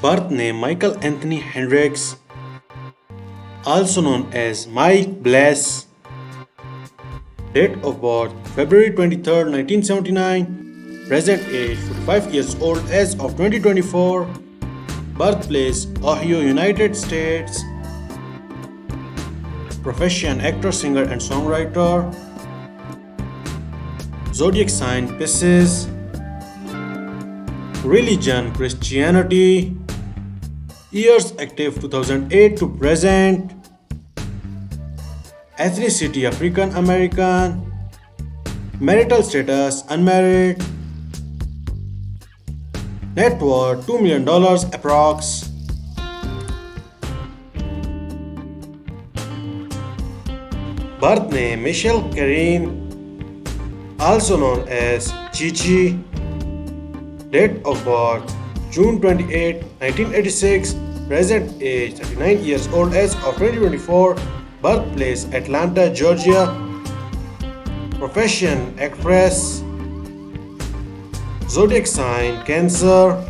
Birth name Michael Anthony Hendricks, also known as Mike Bless. Date of birth February 23rd, 1979. Present age 45 years old as of 2024. Birthplace Ohio, United States. Profession actor, singer and songwriter. Zodiac sign Pisces. Religion Christianity. Years active 2008 to present. Ethnicity African American. Marital status unmarried. Net worth $2 million approx. Birth name Michelle Karine, also known as Chichi. Date of birth June 28, 1986. Present age 39 years old as of 2024. Birthplace Atlanta, Georgia. Profession actress. Zodiac sign Cancer.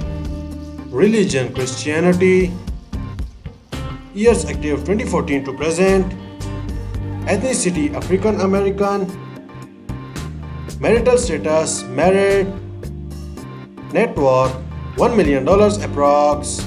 Religion Christianity. Years active 2014 to present. Ethnicity African American. Marital status married. Net worth $1 million approx.